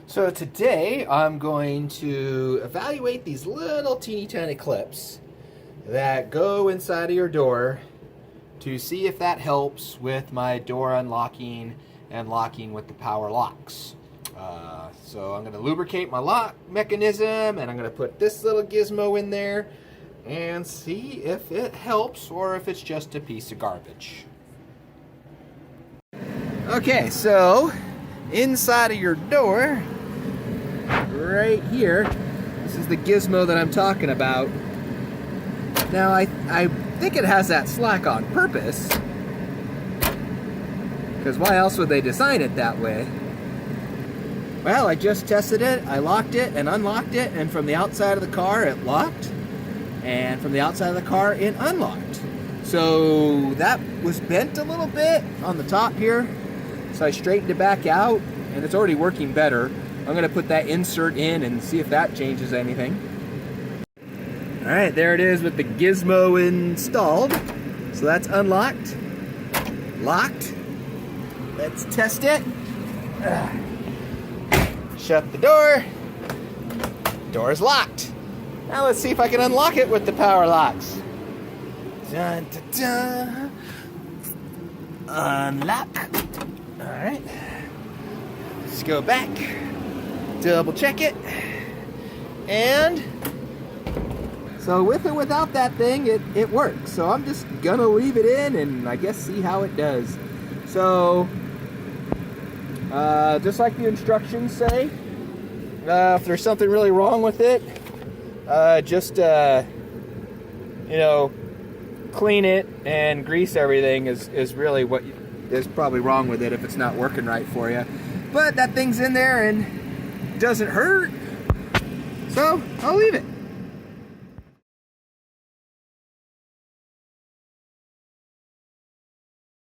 So today I'm going to evaluate these little teeny tiny clips that go inside of your door to see if that helps with my door unlocking and locking with the power locks. So I'm going to lubricate my lock mechanism, and I'm going to put this little gizmo in there and see if it helps or if it's just a piece of garbage. Okay, so inside of your door, right here, this is the gizmo that I'm talking about. Now I think it has that slack on purpose, because why else would they design it that way? Well, I just tested it, I locked it and unlocked it, and from the outside of the car it locked, and from the outside of the car it unlocked. So that was bent a little bit on the top here, so I straightened it back out, and it's already working better. I'm going to put that insert in and see if that changes anything. Alright, there it is with the gizmo installed. So that's unlocked, locked. Let's test it. Shut the door. Door is locked. Now let's see if I can unlock it with the power locks. Dun, dun, dun. Unlock. Alright. Let's go back. Double check it. And so with or without that thing, it works. So I'm just gonna leave it in and I guess see how it does. So just like the instructions say, if there's something really wrong with it, just clean it and grease everything is really what is probably wrong with it if it's not working right for you. But that thing's in there and doesn't hurt, so I'll leave it.